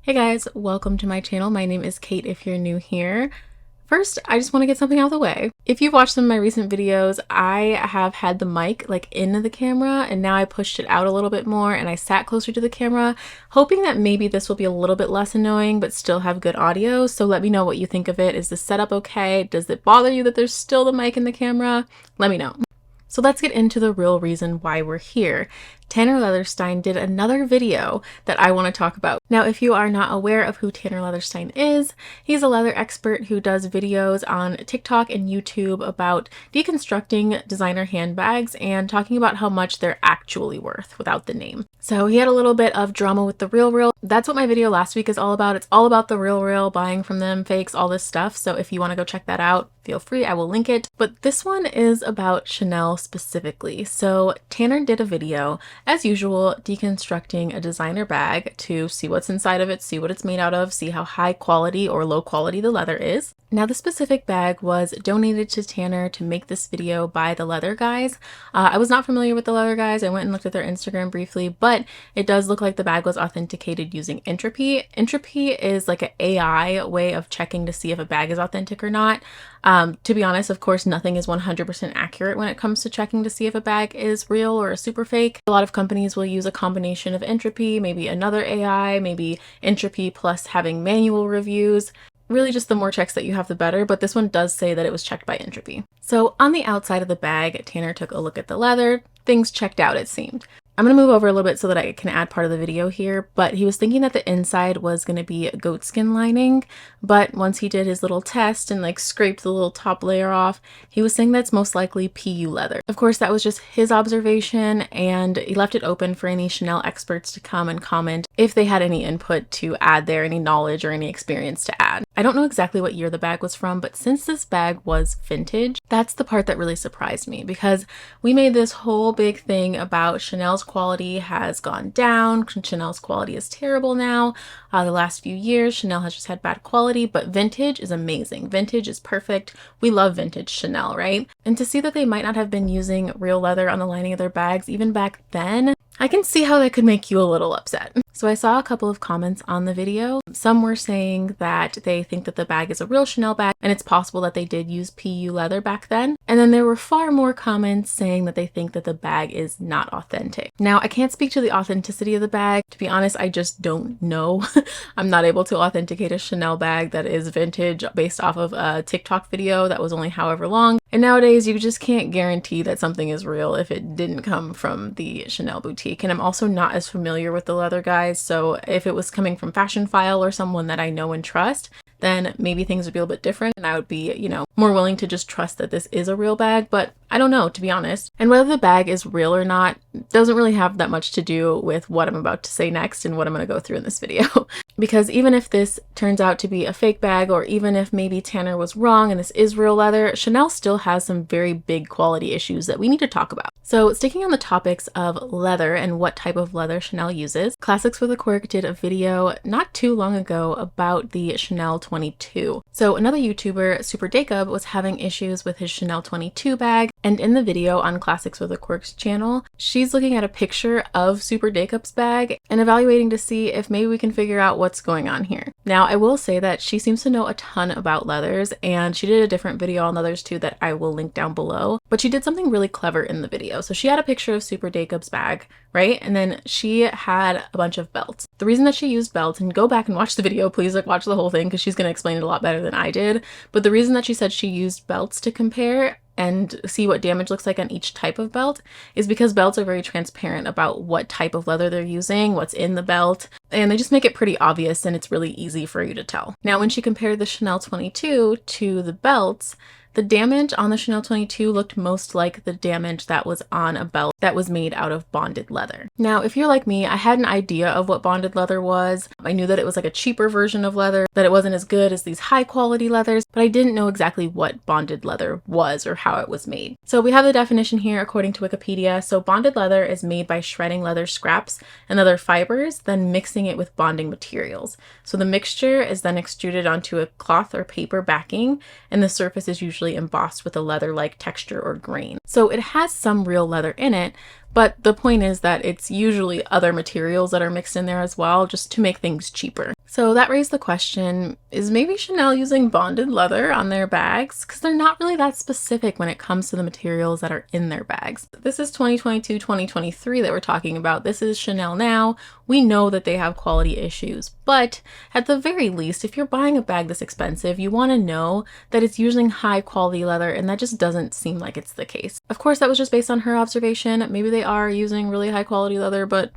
Hey guys, welcome to my channel. My name is Kate if you're new here. First, I just want to get something out of the way. If you've watched some of my recent videos, I have had the mic like into the camera and now I pushed it out a little bit more and I sat closer to the camera, hoping that maybe this will be a little bit less annoying but still have good audio. So let me know what you think of it. Is the setup okay? Does it bother you that there's still the mic in the camera? Let me know. So let's get into the real reason why we're here. Tanner Leatherstein did another video that I want to talk about. Now, if you are not aware of who Tanner Leatherstein is, he's a leather expert who does videos on TikTok and YouTube about deconstructing designer handbags and talking about how much they're actually worth without the name. So he had a little bit of drama with the Real. That's what my video last week is all about. It's all about the Real, buying from them, fakes, all this stuff. So if you want to go check that out, feel free, I will link it. But this one is about Chanel specifically. So Tanner did a video, as usual, deconstructing a designer bag to see what's inside of it, see what it's made out of, see how high quality or low quality the leather is. Now, the specific bag was donated to Tanner to make this video by the Leather Guys. I was not familiar with the Leather Guys. I went and looked at their Instagram briefly, but it does look like the bag was authenticated using Entropy. Entropy is like an AI way of checking to see if a bag is authentic or not. To be honest, of course, nothing is 100% accurate when it comes to checking to see if a bag is real or a super fake. A lot of companies will use a combination of Entropy, maybe another AI, maybe Entropy plus having manual reviews. Really just the more checks that you have, the better, but this one does say that it was checked by Entropy. So on the outside of the bag, Tanner took a look at the leather. Things checked out, it seemed. I'm going to move over a little bit so that I can add part of the video here, but he was thinking that the inside was going to be goatskin lining, but once he did his little test and like scraped the little top layer off, he was saying that's most likely PU leather. Of course, that was just his observation, and he left it open for any Chanel experts to come and comment if they had any input to add there, any knowledge or any experience to add. I don't know exactly what year the bag was from, but since this bag was vintage, that's the part that really surprised me, because we made this whole big thing about Chanel's quality has gone down. Chanel's quality is terrible now. The last few years, Chanel has just had bad quality, but vintage is amazing. Vintage is perfect. We love vintage Chanel, right? And to see that they might not have been using real leather on the lining of their bags even back then, I can see how that could make you a little upset. So I saw a couple of comments on the video. Some were saying that they think that the bag is a real Chanel bag and it's possible that they did use PU leather back then. And then there were far more comments saying that they think that the bag is not authentic. Now, I can't speak to the authenticity of the bag. To be honest, I just don't know. I'm not able to authenticate a Chanel bag that is vintage based off of a TikTok video that was only however long. And nowadays, you just can't guarantee that something is real if it didn't come from the Chanel boutique. And I'm also not as familiar with the Leather Guys, so if it was coming from Fashion File or someone that I know and trust, then maybe things would be a little bit different and I would be, more willing to just trust that this is a real bag, but I don't know, to be honest. And whether the bag is real or not doesn't really have that much to do with what I'm about to say next and what I'm going to go through in this video. Because even if this turns out to be a fake bag, or even if maybe Tanner was wrong and this is real leather, Chanel still has some very big quality issues that we need to talk about. So sticking on the topics of leather and what type of leather Chanel uses, Classics with a Quirk did a video not too long ago about the Chanel 22. So another YouTuber, Super Jacob, was having issues with his Chanel 22 bag, and in the video on Classics with a Quirk's channel, she's looking at a picture of Super Jacob's bag and evaluating to see if maybe we can figure out what's going on here. Now, I will say that she seems to know a ton about leathers, and she did a different video on leathers too that I will link down below, but she did something really clever in the video. So she had a picture of Super Jacob's bag, right? And then she had a bunch of belts. The reason that she used belts, and go back and watch the video, please, like watch the whole thing because she's going to explain it a lot better than I did. But the reason that she said she used belts to compare and see what damage looks like on each type of belt is because belts are very transparent about what type of leather they're using, what's in the belt, and they just make it pretty obvious and it's really easy for you to tell. Now, when she compared the Chanel 22 to the belts, the damage on the Chanel 22 looked most like the damage that was on a belt that was made out of bonded leather. Now, if you're like me, I had an idea of what bonded leather was. I knew that it was like a cheaper version of leather, that it wasn't as good as these high quality leathers, but I didn't know exactly what bonded leather was or how it was made. So we have the definition here according to Wikipedia. So bonded leather is made by shredding leather scraps and other fibers, then mixing it with bonding materials. So the mixture is then extruded onto a cloth or paper backing, and the surface is usually embossed with a leather-like texture or grain. So it has some real leather in it, But the point is that it's usually other materials that are mixed in there as well, just to make things cheaper. So that raised the question, is maybe Chanel using bonded leather on their bags? Because they're not really that specific when it comes to the materials that are in their bags. This is 2022, 2023 that we're talking about. This is Chanel now. We know that they have quality issues, but at the very least, if you're buying a bag this expensive, you want to know that it's using high quality leather, and that just doesn't seem like it's the case. Of course, that was just based on her observation. Maybe they are using really high quality leather, but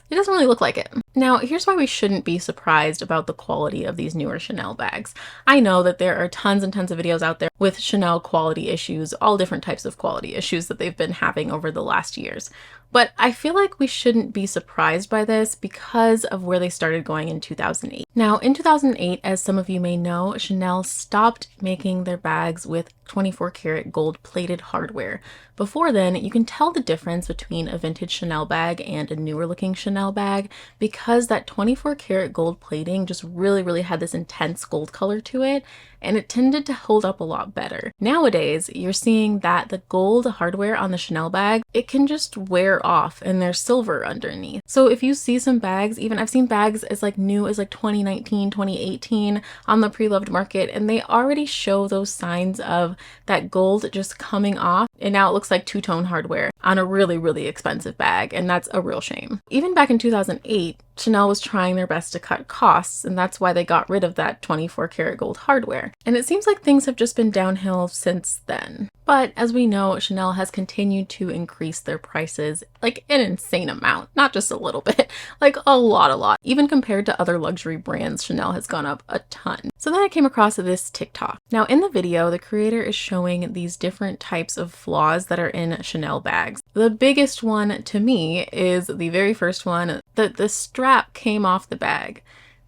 it doesn't really look like it. Now, here's why we shouldn't be surprised about the quality of these newer Chanel bags. I know that there are tons and tons of videos out there with Chanel quality issues, all different types of quality issues that they've been having over the last years. But I feel like we shouldn't be surprised by this because of where they started going in 2008. Now, in 2008, as some of you may know, Chanel stopped making their bags with 24 karat gold plated hardware. Before then, you can tell the difference between a vintage Chanel bag and a newer looking Chanel bag because that 24 karat gold plating just really had this intense gold color to it, and it tended to hold up a lot better. Nowadays, you're seeing that the gold hardware on the Chanel bag, it can just wear off and there's silver underneath. So if you see some bags, even I've seen bags as like new as like 2019, 2018 on the pre-loved market, and they already show those signs of that gold just coming off, and now it looks like two-tone hardware on a really expensive bag, and that's a real shame. Even back in 2008, Chanel was trying their best to cut costs, and that's why they got rid of that 24 karat gold hardware. And it seems like things have just been downhill since then. But as we know, Chanel has continued to increase their prices like an insane amount, not just a little bit, like a lot. Even compared to other luxury brands, Chanel has gone up a ton. So then I came across this TikTok. Now in the video, the creator is showing these different types of flaws that are in Chanel bags. The biggest one to me is the very first one, that the strap came off the bag,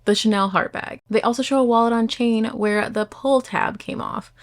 the Chanel heart bag. They also show a wallet on chain where the pull tab came off.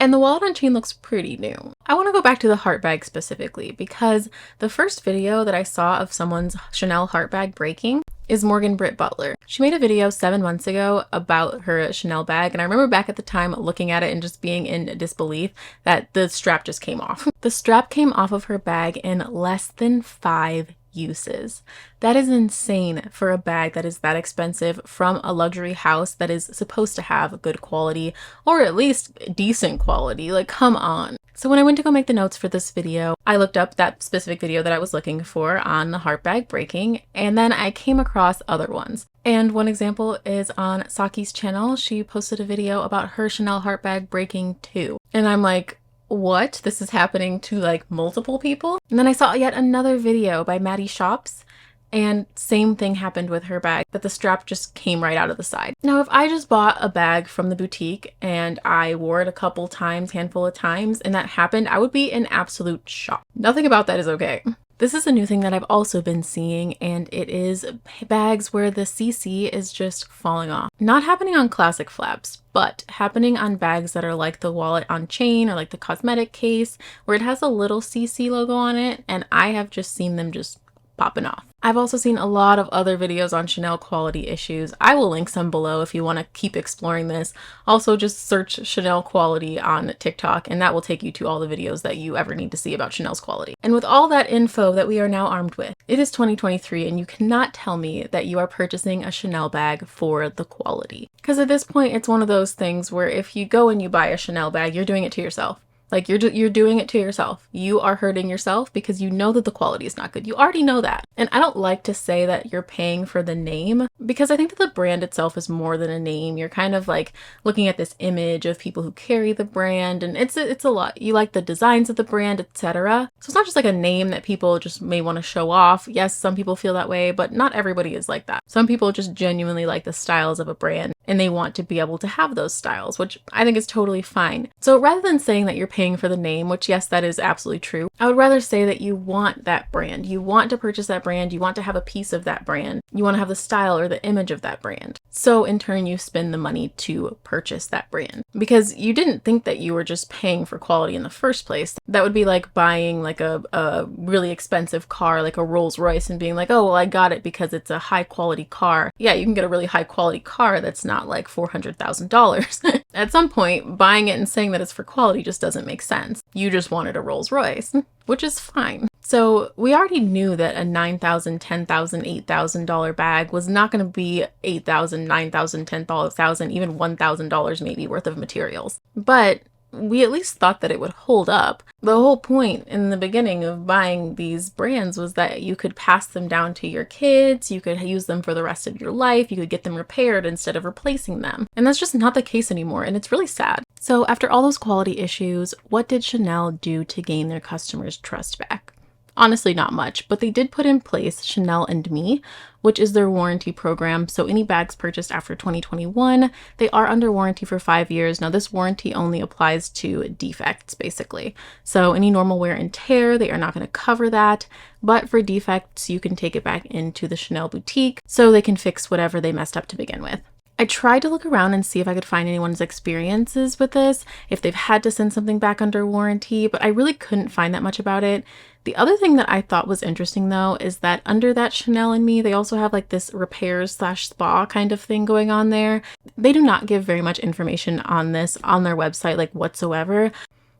And the wallet on chain looks pretty new. I want to go back to the heart bag specifically because the first video that I saw of someone's Chanel heart bag breaking is Morgan Britt Butler. She made a video 7 months ago about her Chanel bag, and I remember back at the time looking at it and just being in disbelief that the strap just came off. The strap came off of her bag in less than 5 uses. That is insane for a bag that is that expensive from a luxury house that is supposed to have good quality, or at least decent quality. Like, come on. So when I went to go make the notes for this video, I looked up that specific video that I was looking for on the heart bag breaking, and then I came across other ones. And one example is on Saki's channel. She posted a video about her Chanel heart bag breaking too. And I'm like, what? This is happening to like multiple people? And then I saw yet another video by Maddie Shops, and same thing happened with her bag, that the strap just came right out of the side. Now, if I just bought a bag from the boutique and I wore it a couple times, handful of times, and that happened, I would be in absolute shock. Nothing about that is okay. This is a new thing that I've also been seeing, and it is bags where the CC is just falling off. Not happening on classic flaps, but happening on bags that are like the wallet on chain or like the cosmetic case, where it has a little CC logo on it, and I have just seen them just popping off. I've also seen a lot of other videos on Chanel quality issues. I will link some below if you want to keep exploring this. Also, just search Chanel quality on TikTok, and that will take you to all the videos that you ever need to see about Chanel's quality. And with all that info that we are now armed with, it is 2023, and you cannot tell me that you are purchasing a Chanel bag for the quality. Because at this point, it's one of those things where if you go and you buy a Chanel bag, you're doing it to yourself. Like, you're doing it to yourself. You are hurting yourself because you know that the quality is not good. You already know that. And I don't like to say that you're paying for the name, because I think that the brand itself is more than a name. You're kind of like looking at this image of people who carry the brand, and it's a lot. You like the designs of the brand, etc. So it's not just like a name that people just may want to show off. Yes, some people feel that way, but not everybody is like that. Some people just genuinely like the styles of a brand, and they want to be able to have those styles, which I think is totally fine. So rather than saying that you're paying for the name, which yes, that is absolutely true, I would rather say that you want that brand. You want to purchase that brand. You want to have a piece of that brand. You want to have the style or the image of that brand. So in turn, you spend the money to purchase that brand, because you didn't think that you were just paying for quality in the first place. That would be like buying like a really expensive car, like a Rolls-Royce, and being like, oh, well, I got it because it's a high quality car. Yeah, you can get a really high quality car that's not not like $400,000. At some point, buying it and saying that it's for quality just doesn't make sense. You just wanted a Rolls Royce, which is fine. So we already knew that a $9,000, $10,000, $8,000 bag was not going to be $8,000, $9,000, $10,000, even $1,000 maybe worth of materials. But we at least thought that it would hold up. The whole point in the beginning of buying these brands was that you could pass them down to your kids, you could use them for the rest of your life, you could get them repaired instead of replacing them. And that's just not the case anymore, and it's really sad. So after all those quality issues, what did Chanel do to gain their customers' trust back? Honestly, not much, but they did put in place Chanel and Me, which is their warranty program. So any bags purchased after 2021, they are under warranty for 5 years. Now this warranty only applies to defects, basically. So any normal wear and tear, they are not going to cover that. But for defects, you can take it back into the Chanel boutique so they can fix whatever they messed up to begin with. I tried to look around and see if I could find anyone's experiences with this, if they've had to send something back under warranty, but I really couldn't find that much about it. The other thing that I thought was interesting though is that under that Chanel and Me, they also have like this repairs/spa kind of thing going on there. They do not give very much information on this on their website, like whatsoever.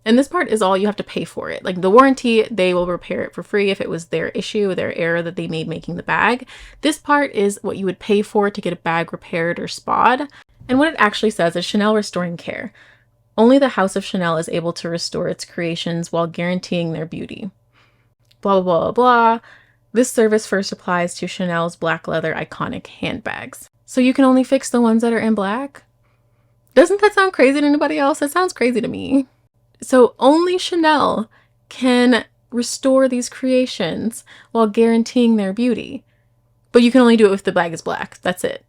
And this part is all you have to pay for it. Like the warranty, they will repair it for free if it was their issue, their error that they made making the bag. This part is what you would pay for to get a bag repaired or spa'd. And what it actually says is Chanel Restoring Care. Only the House of Chanel is able to restore its creations while guaranteeing their beauty. Blah, blah, blah, blah. This service first applies to Chanel's black leather iconic handbags. So you can only fix the ones that are in black? Doesn't that sound crazy to anybody else? That sounds crazy to me. So only Chanel can restore these creations while guaranteeing their beauty. But you can only do it if the bag is black. That's it.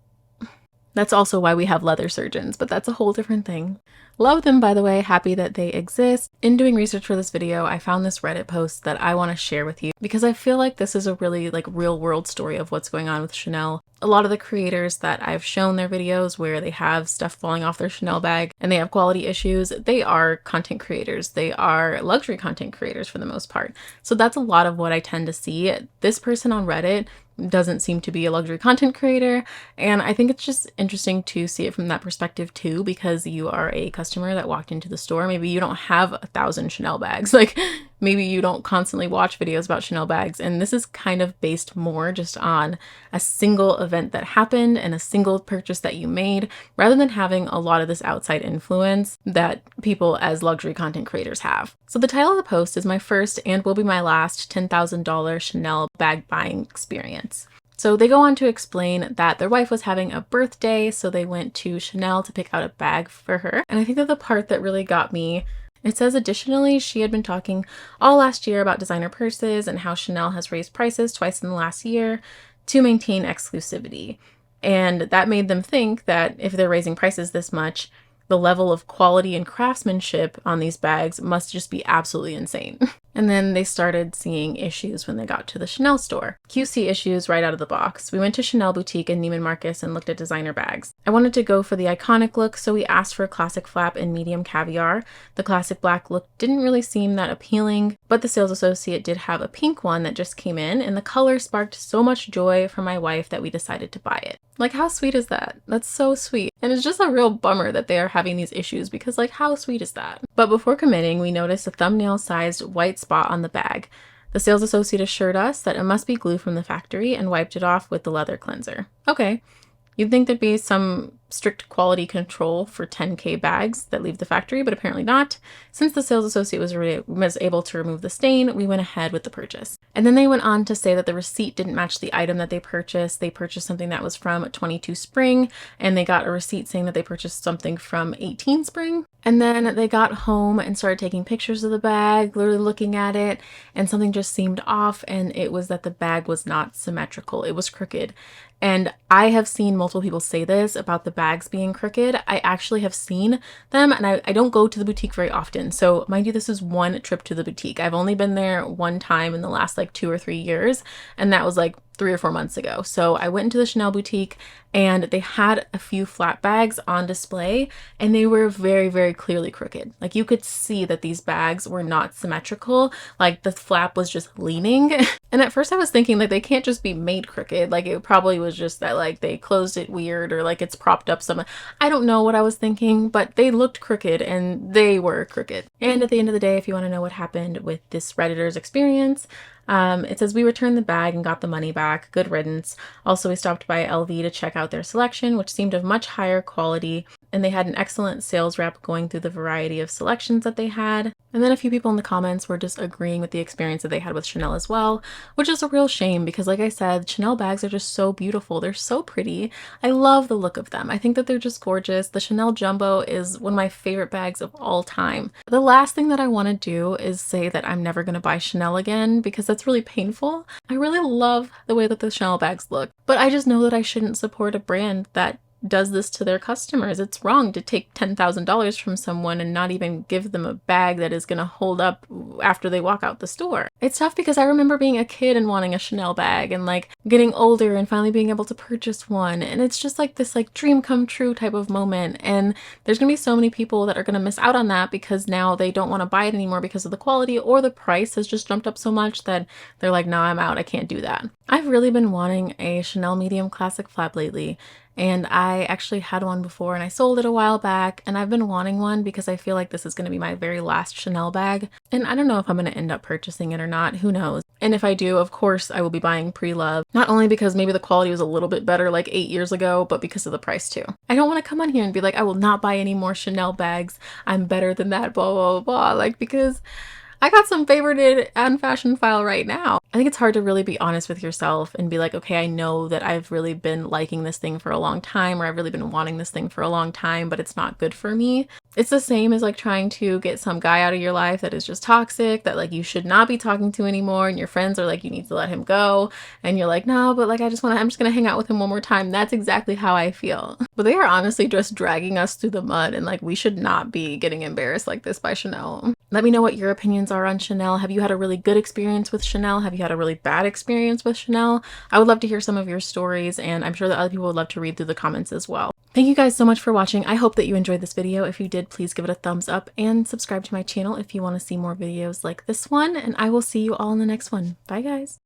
That's also why we have leather surgeons, but that's a whole different thing. Love them, by the way, happy that they exist. In doing research for this video, I found this Reddit post that I want to share with you because I feel like this is a really real world story of what's going on with Chanel. A lot of the creators that I've shown their videos where they have stuff falling off their Chanel bag and they have quality issues, they are content creators. They are luxury content creators for the most part. So that's a lot of what I tend to see. This person on Reddit doesn't seem to be a luxury content creator, and I think it's just interesting to see it from that perspective too, because you are a customer that walked into the store. Maybe you don't have 1,000 Chanel bags, like maybe you don't constantly watch videos about Chanel bags, and this is kind of based more just on a single event that happened and a single purchase that you made, rather than having a lot of this outside influence that people as luxury content creators have. So the title of the post is my first and will be my last $10,000 Chanel bag buying experience. So they go on to explain that their wife was having a birthday, so they went to Chanel to pick out a bag for her. And I think that the part that really got me, it says additionally, she had been talking all last year about designer purses and how Chanel has raised prices twice in the last year to maintain exclusivity. And that made them think that if they're raising prices this much, the level of quality and craftsmanship on these bags must just be absolutely insane. And then they started seeing issues when they got to the Chanel store. QC issues right out of the box. We went to Chanel boutique in Neiman Marcus and looked at designer bags. I wanted to go for the iconic look, so we asked for a classic flap in medium caviar. The classic black look didn't really seem that appealing, but the sales associate did have a pink one that just came in, and the color sparked so much joy for my wife that we decided to buy it. Like, how sweet is that? That's so sweet. And it's just a real bummer that they are having these issues because, like, how sweet is that? But before committing, we noticed a thumbnail-sized white spot on the bag. The sales associate assured us that it must be glue from the factory and wiped it off with the leather cleanser. Okay. You'd think there'd be some strict quality control for 10K bags that leave the factory, but apparently not. Since the sales associate was able to remove the stain, we went ahead with the purchase. And then they went on to say that the receipt didn't match the item that they purchased. They purchased something that was from 22 spring, and they got a receipt saying that they purchased something from 18 spring. And then they got home and started taking pictures of the bag, literally looking at it, and something just seemed off, and it was that the bag was not symmetrical. It was crooked. And I have seen multiple people say this about the bags being crooked. I actually have seen them, and I don't go to the boutique very often. So mind you, this is one trip to the boutique. I've only been there one time in the last 2 or 3 years, and that was 3 or 4 months ago. So I went into the Chanel boutique and they had a few flat bags on display, and they were very, very clearly crooked. You could see that these bags were not symmetrical. The flap was just leaning. And at first I was thinking they can't just be made crooked. It probably was just that like they closed it weird or like it's propped up some. I don't know what I was thinking, but they looked crooked and they were crooked. And at the end of the day, if you want to know what happened with this Redditor's experience, it says we returned the bag and got the money back. Good riddance. Also, we stopped by LV to check out their selection, which seemed of much higher quality, and they had an excellent sales rep going through the variety of selections that they had. And then a few people in the comments were just agreeing with the experience that they had with Chanel as well, which is a real shame because like I said, Chanel bags are just so beautiful. They're so pretty. I love the look of them. I think that they're just gorgeous. The Chanel Jumbo is one of my favorite bags of all time. The last thing that I want to do is say that I'm never going to buy Chanel again because that's really painful. I really love the way that the Chanel bags look, but I just know that I shouldn't support a brand that does this to their customers. It's wrong to take $10,000 from someone and not even give them a bag that is going to hold up after they walk out the store. It's tough because I remember being a kid and wanting a Chanel bag and like getting older and finally being able to purchase one. And it's just like this like dream come true type of moment. And there's going to be so many people that are going to miss out on that because now they don't want to buy it anymore because of the quality or the price has just jumped up so much that they're like, nah, I'm out. I can't do that. I've really been wanting a Chanel medium classic flap lately. And I actually had one before and I sold it a while back, and I've been wanting one because I feel like this is going to be my very last Chanel bag. And I don't know if I'm going to end up purchasing it or not, who knows. And if I do, of course, I will be buying pre-love, not only because maybe the quality was a little bit better like 8 years ago, but because of the price too. I don't want to come on here and be like, I will not buy any more Chanel bags. I'm better than that, blah, blah, blah, like because I got some favorited on Fashion File right now. I think it's hard to really be honest with yourself and be like, okay, I know that I've really been liking this thing for a long time, or I've really been wanting this thing for a long time, but it's not good for me. It's the same as like trying to get some guy out of your life that is just toxic, that like you should not be talking to anymore, and your friends are like, you need to let him go, and you're like, no, but like I'm just gonna hang out with him one more time. That's exactly how I feel. But they are honestly just dragging us through the mud, and like we should not be getting embarrassed like this by Chanel. Let me know what your opinions are on Chanel. Have you had a really good experience with Chanel? Have you had a really bad experience with Chanel? I would love to hear some of your stories, and I'm sure that other people would love to read through the comments as well. Thank you guys so much for watching. I hope that you enjoyed this video. If you did, please give it a thumbs up and subscribe to my channel if you want to see more videos like this one, and I will see you all in the next one. Bye guys.